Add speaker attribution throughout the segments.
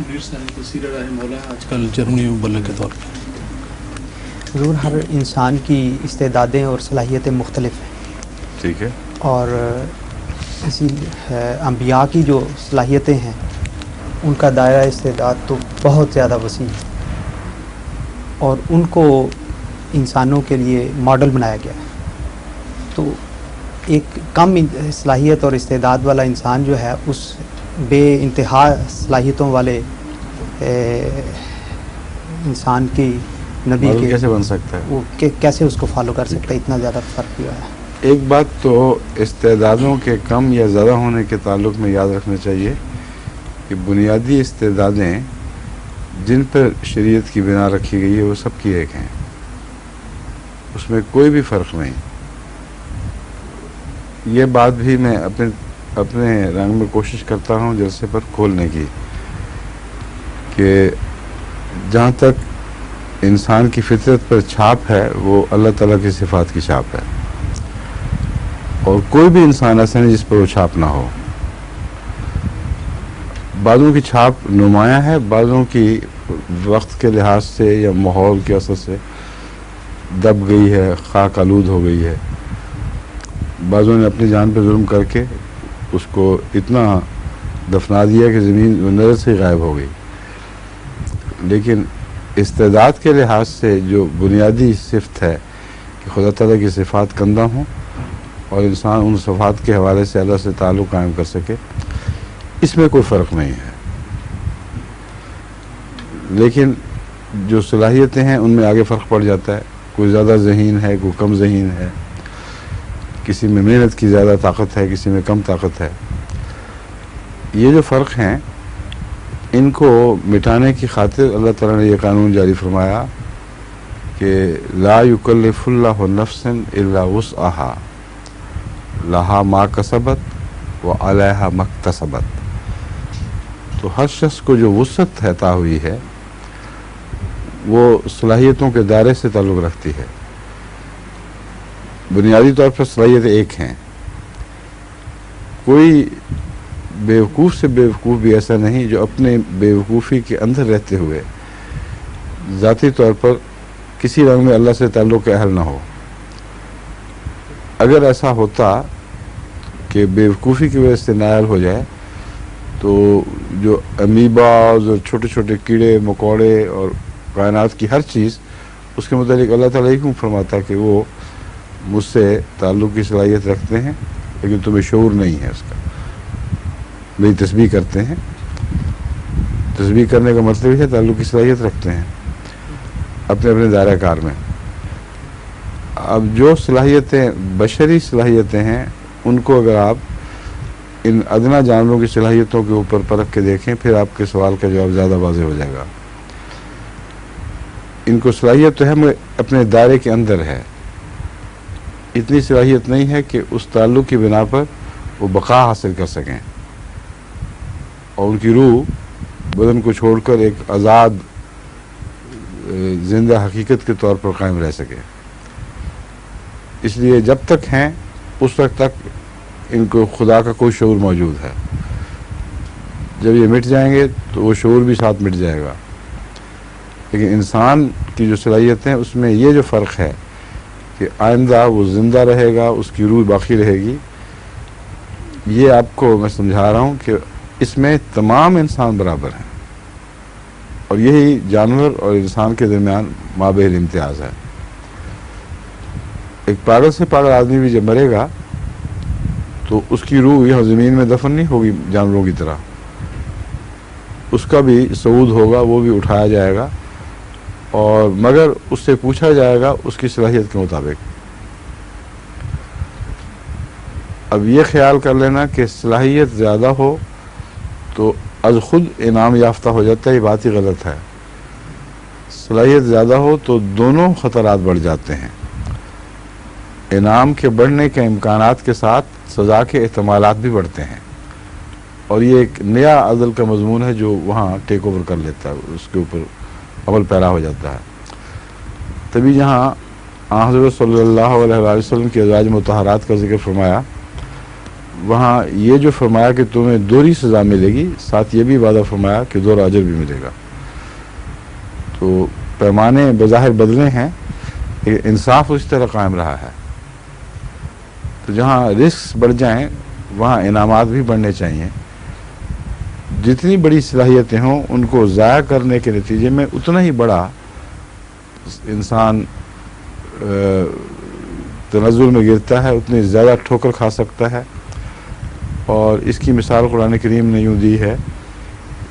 Speaker 1: منیر صاحب وسیر رائے مولا آج کل جرمنی میں مبلغ کے طور پر؟
Speaker 2: ضرور، ہر انسان کی استعدادیں اور صلاحیتیں مختلف ہیں،
Speaker 3: ٹھیک ہے،
Speaker 2: اور اسی انبیاء کی جو صلاحیتیں ہیں ان کا دائرہ استعداد تو بہت زیادہ وسیع ہے، اور ان کو انسانوں کے لیے ماڈل بنایا گیا ہے۔ تو ایک کم صلاحیت اور استعداد والا انسان جو ہے اس بے انتہا صلاحیتوں والے انسان کی نبی
Speaker 3: ماڈل
Speaker 2: کے
Speaker 3: کیسے بن سکتا ہے؟
Speaker 2: وہ کیسے اس کو فالو کر سکتا ہے؟ اتنا زیادہ فرق ہوا ہے۔
Speaker 3: ایک بات تو استعدادوں کے کم یا زیادہ ہونے کے تعلق میں یاد رکھنا چاہیے کہ بنیادی استعدادیں جن پر شریعت کی بنا رکھی گئی ہے وہ سب کی ایک ہیں، اس میں کوئی بھی فرق نہیں۔ یہ بات بھی میں اپنے رنگ میں کوشش کرتا ہوں جلسے پر کھولنے کی کہ جہاں تک انسان کی فطرت پر چھاپ ہے وہ اللہ تعالیٰ کی صفات کی چھاپ ہے، اور کوئی بھی انسان ایسا نہیں جس پر وہ چھاپ نہ ہو۔ بعضوں کی چھاپ نمایاں ہے، بعضوں کی وقت کے لحاظ سے یا ماحول کے اثر سے دب گئی ہے، خاک آلود ہو گئی ہے۔ بعضوں نے اپنی جان پہ ظلم کر کے اس کو اتنا دفنا دیا کہ زمین نظر سے غائب ہو گئی۔ لیکن استعداد کے لحاظ سے جو بنیادی صفت ہے کہ خدا تعالیٰ کی صفات کندہ ہوں اور انسان ان صفات کے حوالے سے اللہ سے تعلق قائم کر سکے، اس میں کوئی فرق نہیں ہے۔ لیکن جو صلاحیتیں ہیں ان میں آگے فرق پڑ جاتا ہے، کوئی زیادہ ذہین ہے، کوئی کم ذہین ہے، کسی میں محنت کی زیادہ طاقت ہے، کسی میں کم طاقت ہے۔ یہ جو فرق ہیں ان کو مٹانے کی خاطر اللہ تعالیٰ نے یہ قانون جاری فرمایا کہ لا یکلف اللہ نفسا الا وسعها لہا ما کسبت وعلیہا ما اکتسبت۔ تو ہر شخص کو جو وسعت عطا ہوئی ہے وہ صلاحیتوں کے دائرے سے تعلق رکھتی ہے۔ بنیادی طور پر صلاحیتیں ایک ہیں، کوئی بیوقوف سے بیوقوف بھی ایسا نہیں جو اپنے بیوقوفی کے اندر رہتے ہوئے ذاتی طور پر کسی رنگ میں اللہ سے تعلق کے اہل نہ ہو۔ اگر ایسا ہوتا کہ بیوقوفی کی وجہ سے نائل ہو جائے تو جو امیباز اور چھوٹے چھوٹے کیڑے مکوڑے اور کائنات کی ہر چیز اس کے متعلق اللہ تعالیٰ کیوں فرماتا کہ وہ مجھ سے تعلق کی صلاحیت رکھتے ہیں لیکن تمہیں شعور نہیں ہے اس کا، میری تسبیح کرتے ہیں۔ تسبیح کرنے کا مطلب ہے تعلق کی صلاحیت رکھتے ہیں اپنے اپنے دائرہ کار میں۔ اب جو صلاحیتیں بشری صلاحیتیں ہیں ان کو اگر آپ ان ادنا جانوروں کی صلاحیتوں کے اوپر پرکھ کے دیکھیں پھر آپ کے سوال کا جواب زیادہ واضح ہو جائے گا۔ ان کو صلاحیت تو ہے مگر اپنے دائرے کے اندر ہے، اتنی صلاحیت نہیں ہے کہ اس تعلق کی بنا پر وہ بقا حاصل کر سکیں اور ان کی روح بدن کو چھوڑ کر ایک آزاد زندہ حقیقت کے طور پر قائم رہ سکے۔ اس لیے جب تک ہیں اس وقت تک ان کو خدا کا کوئی شعور موجود ہے، جب یہ مٹ جائیں گے تو وہ شعور بھی ساتھ مٹ جائے گا۔ لیکن انسان کی جو صلاحیت ہے اس میں یہ جو فرق ہے کہ آئندہ وہ زندہ رہے گا، اس کی روح باقی رہے گی۔ یہ آپ کو میں سمجھا رہا ہوں کہ اس میں تمام انسان برابر ہیں، اور یہی جانور اور انسان کے درمیان مابین امتیاز ہے۔ ایک پاگل سے پاگل آدمی بھی جب مرے گا تو اس کی روح یہاں زمین میں دفن نہیں ہوگی جانوروں کی طرح، اس کا بھی صعود ہوگا، وہ بھی اٹھایا جائے گا، اور مگر اس سے پوچھا جائے گا اس کی صلاحیت کے مطابق۔ اب یہ خیال کر لینا کہ صلاحیت زیادہ ہو تو از خود انعام یافتہ ہو جاتا ہے، یہ بات ہی غلط ہے۔ صلاحیت زیادہ ہو تو دونوں خطرات بڑھ جاتے ہیں، انعام کے بڑھنے کے امکانات کے ساتھ سزا کے احتمالات بھی بڑھتے ہیں، اور یہ ایک نیا عدل کا مضمون ہے جو وہاں ٹیک اوور کر لیتا ہے، اس کے اوپر عمل پیرا ہو جاتا ہے۔ تبھی جہاں حضرت صلی اللہ علیہ وسلم کی ازواج مطہرات کا ذکر فرمایا، وہاں یہ جو فرمایا کہ تمہیں دوہری سزا ملے گی، ساتھ یہ بھی وعدہ فرمایا کہ دوہرا اجر بھی ملے گا. تو پیمانے بظاہر بدلے ہیں، انصاف اسی طرح قائم رہا ہے. تو جہاں رسک بڑھ جائیں وہاں انعامات بھی بڑھنے چاہیے. جتنی بڑی صلاحیتیں ہوں ان کو ضائع کرنے کے نتیجے میں اتنا ہی بڑا انسان تنزل میں گرتا ہے، اتنی زیادہ ٹھوکر کھا سکتا ہے. اور اس کی مثال قرآن کریم نے یوں دی ہے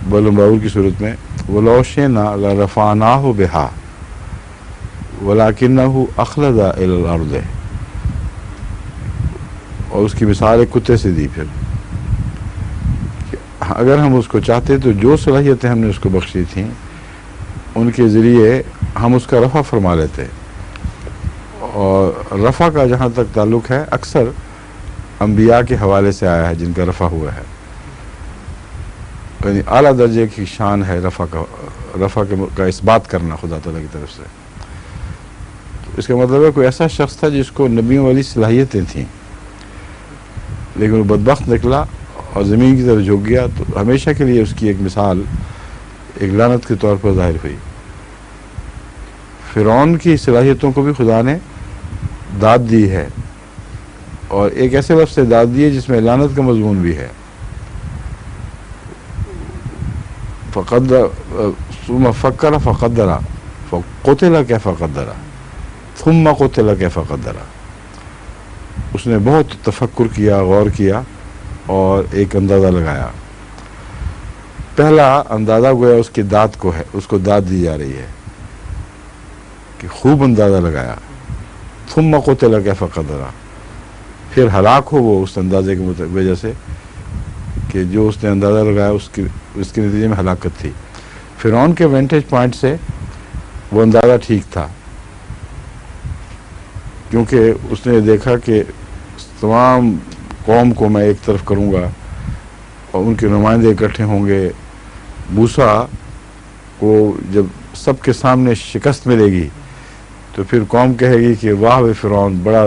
Speaker 3: بل باول کی صورت میں، وَلَوْ شِئْنَا لَرَفَعْنَاهُ بِهَا وَلَكِنَّهُ أَخْلَدَ إِلَى الْأَرْضِ. اور اس کی مثال ایک کتے سے دی. پھر اگر ہم اس کو چاہتے تو جو صلاحیتیں ہم نے اس کو بخشی تھیں ان کے ذریعے ہم اس کا رفع فرما لیتے. اور رفع کا جہاں تک تعلق ہے اکثر انبیاء کے حوالے سے آیا ہے جن کا رفع ہوا ہے، یعنی اعلیٰ درجے کی شان ہے رفع کا اس بات کرنا خدا تعالیٰ کی طرف سے. اس کا مطلب ہے کوئی ایسا شخص تھا جس کو نبیوں والی صلاحیتیں تھیں لیکن وہ بدبخت نکلا اور زمین کی طرف جھک گیا، تو ہمیشہ کے لیے اس کی ایک مثال ایک لعنت کے طور پر ظاہر ہوئی. فرعون کی صلاحیتوں کو بھی خدا نے داد دی ہے، اور ایک ایسے لفظ سے داد دی ہے جس میں لعنت کا مضمون بھی ہے. ثم فکر فقدر فقتل کیف قدر ثم قتل کیف قدر. اس نے بہت تفکر کیا، غور کیا اور ایک اندازہ لگایا. پہلا اندازہ گویا اس کی داد کو ہے، اس کو داد دی جا رہی ہے کہ خوب اندازہ لگایا. ثم قتل کیف قدر، پھر ہلاک ہو وہ اس اندازے کی وجہ سے کہ جو اس نے اندازہ لگایا اس کے نتیجے میں ہلاکت تھی. فرعون کے وینٹیج پوائنٹ سے وہ اندازہ ٹھیک تھا، کیونکہ اس نے دیکھا کہ تمام قوم کو میں ایک طرف کروں گا اور ان کے نمائندے اکٹھے ہوں گے. موسیٰ کو جب سب کے سامنے شکست ملے گی تو پھر قوم کہے گی کہ واہ فرعون بڑا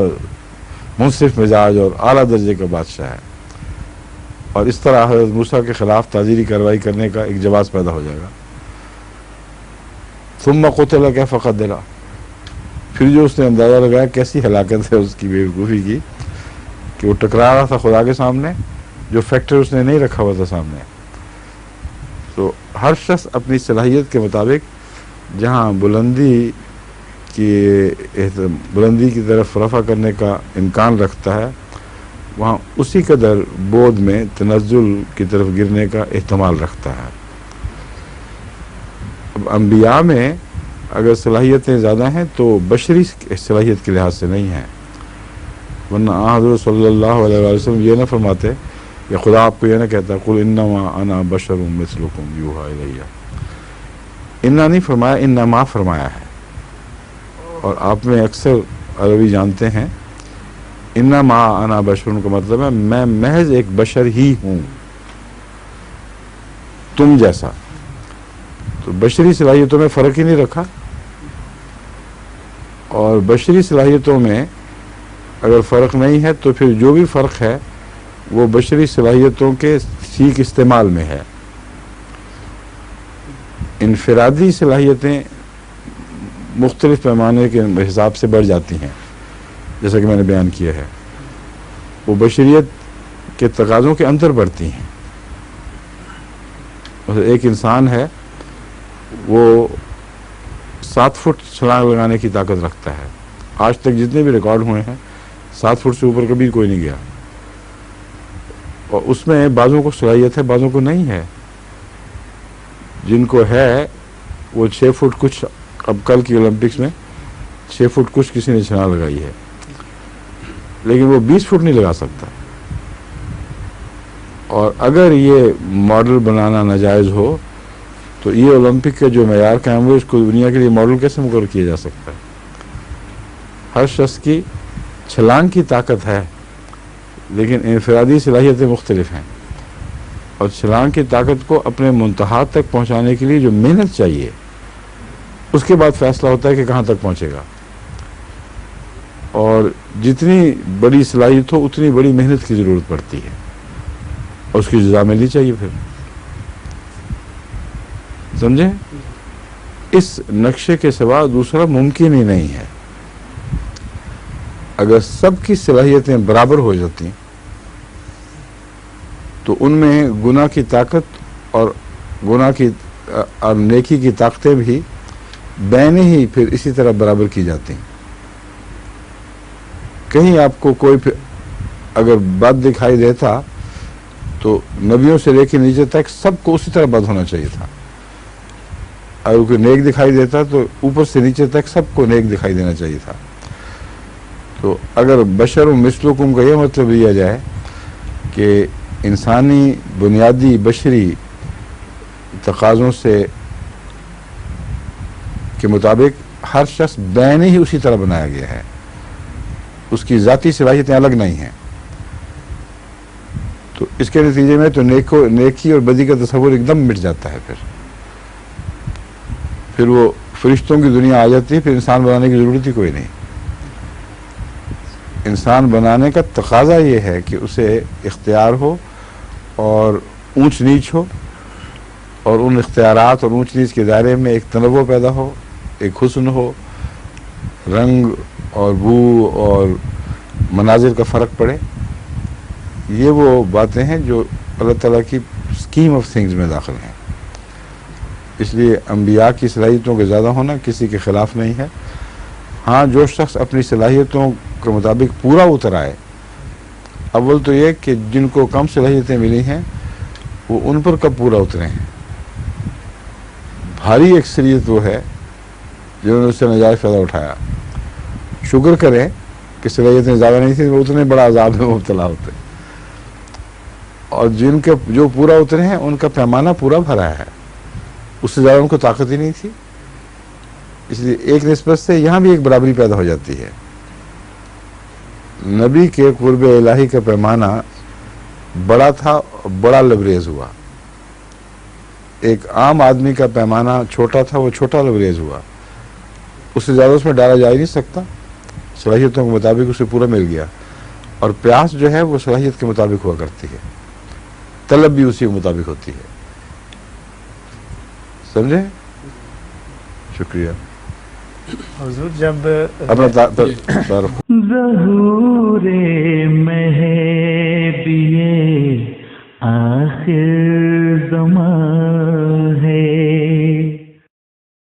Speaker 3: منصف مزاج اور اعلیٰ درجے کا بادشاہ ہے، اور اس طرح حضرت موسیٰ کے خلاف تعزیری کارروائی کرنے کا ایک جواز پیدا ہو جائے گا. ثم قتل کیف قدر، پھر جو اس نے اندازہ لگایا کیسی ہلاکت ہے اس کی بیوقوفی کی کہ وہ ٹکرا رہا تھا خدا کے سامنے، جو فیکٹر اس نے نہیں رکھا ہوا تھا سامنے. تو ہر شخص اپنی صلاحیت کے مطابق جہاں بلندی کی طرف رفع کرنے کا امکان رکھتا ہے وہاں اسی قدر بودھ میں تنزل کی طرف گرنے کا احتمال رکھتا ہے. اب انبیاء میں اگر صلاحیتیں زیادہ ہیں تو بشری صلاحیت کے لحاظ سے نہیں ہیں، ورنہ حضرت صلی اللہ علیہ وسلم یہ نہ فرماتے یا خدا آپ کو یہ نہ کہتا قل انما انا بشر مثلکم یوحی الی. انا نہیں فرمایا، انما فرمایا ہے. اور آپ میں اکثر عربی جانتے ہیں انما انا بشر کا مطلب ہے میں محض ایک بشر ہی ہوں تم جیسا. تو بشری صلاحیتوں میں فرق ہی نہیں رکھا، اور بشری صلاحیتوں میں اگر فرق نہیں ہے تو پھر جو بھی فرق ہے وہ بشری صلاحیتوں کے ٹھیک استعمال میں ہے. انفرادی صلاحیتیں مختلف پیمانے کے حساب سے بڑھ جاتی ہیں، جیسا کہ میں نے بیان کیا ہے، وہ بشریت کے تقاضوں کے اندر بڑھتی ہیں. ایک انسان ہے وہ 7 فٹ چھلانگ لگانے کی طاقت رکھتا ہے. آج تک جتنے بھی ریکارڈ ہوئے ہیں 7 فٹ سے اوپر کبھی کوئی نہیں گیا، اور اس میں بعضوں کو صلاحیت ہے بعضوں کو نہیں ہے. جن کو ہے وہ 6 فٹ کچھ، اب کل کی اولمپکس میں 6 فٹ کچھ کسی نے چھلانگ لگائی ہے، لیکن وہ 20 فٹ نہیں لگا سکتا. اور اگر یہ ماڈل بنانا ناجائز ہو تو یہ اولمپک کا جو معیار قائم ہو اس کو دنیا کے لیے ماڈل کیسے مقرر کیا جا سکتا ہے؟ ہر شخص کی چھلانگ کی طاقت ہے لیکن انفرادی صلاحیتیں مختلف ہیں، اور چھلانگ کی طاقت کو اپنے منتہا تک پہنچانے کے لیے جو محنت چاہیے اس کے بعد فیصلہ ہوتا ہے کہ کہاں تک پہنچے گا. اور جتنی بڑی صلاحیت ہو اتنی بڑی محنت کی ضرورت پڑتی ہے اور اس کی جزا ملنی چاہیے پھر. سمجھیں؟ اس نقشے کے سوا دوسرا ممکن ہی نہیں ہے. اگر سب کی صلاحیتیں برابر ہو جاتی تو ان میں گناہ کی طاقت اور گناہ کی اور نیکی کی طاقتیں بھی بین ہی پھر اسی طرح برابر کی جاتی. کہیں آپ کو کوئی اگر بد دکھائی دیتا تو نبیوں سے لے کے نیچے تک سب کو اسی طرح بد ہونا چاہیے تھا. اگر کوئی نیک دکھائی دیتا تو اوپر سے نیچے تک سب کو نیک دکھائی دینا چاہیے تھا. تو اگر بشر و مثلکم کا یہ مطلب لیا جائے کہ انسانی بنیادی بشری تقاضوں سے کے مطابق ہر شخص بین ہی اسی طرح بنایا گیا ہے، اس کی ذاتی صلاحیتیں الگ نہیں ہیں، تو اس کے نتیجے میں تو نیکی اور بدی کا تصور ایک دم مٹ جاتا ہے. پھر وہ فرشتوں کی دنیا آ جاتی ہے، پھر انسان بنانے کی ضرورت ہی کوئی نہیں. انسان بنانے کا تقاضا یہ ہے کہ اسے اختیار ہو اور اونچ نیچ ہو، اور ان اختیارات اور اونچ نیچ کے دائرے میں ایک تنوع پیدا ہو، ایک حسن ہو، رنگ اور بو اور مناظر کا فرق پڑے. یہ وہ باتیں ہیں جو اللہ تعالیٰ کی اسکیم آف تھنگز میں داخل ہیں. اس لیے انبیاء کی صلاحیتوں کے زیادہ ہونا کسی کے خلاف نہیں ہے. ہاں، جو شخص اپنی صلاحیتوں کے مطابق پورا اتر آئے، اول تو یہ کہ جن کو کم صلاحیتیں ملی ہیں وہ ان پر کب پورا اترے ہیں. بھاری اکثریت وہ ہے جنہوں نے اس سے نجائز فائدہ اٹھایا. شکر کریں کہ صلاحیتیں زیادہ نہیں تھیں، وہ اتنے بڑا عذاب میں مبتلا ہوتے. اور جن کے جو پورا اترے ہیں ان کا پیمانہ پورا بھرا ہے، اس سے زیادہ ان کو طاقت ہی نہیں تھی. اس لیے ایک نسبت سے یہاں بھی ایک برابری پیدا ہو جاتی ہے. نبی کے قرب الہی کا پیمانہ بڑا تھا، بڑا لبریز ہوا. ایک عام آدمی کا پیمانہ چھوٹا تھا، وہ چھوٹا لبریز ہوا. اس سے زیادہ اس میں ڈالا جا ہی نہیں سکتا. صلاحیتوں کے مطابق اسے پورا مل گیا. اور پیاس جو ہے وہ صلاحیت کے مطابق ہوا کرتی ہے، طلب بھی اسی کے مطابق ہوتی ہے. سمجھے؟ شکریہ.
Speaker 4: حضور جب
Speaker 3: اپنا تعارف.
Speaker 5: ظہور مہدی آخر زمان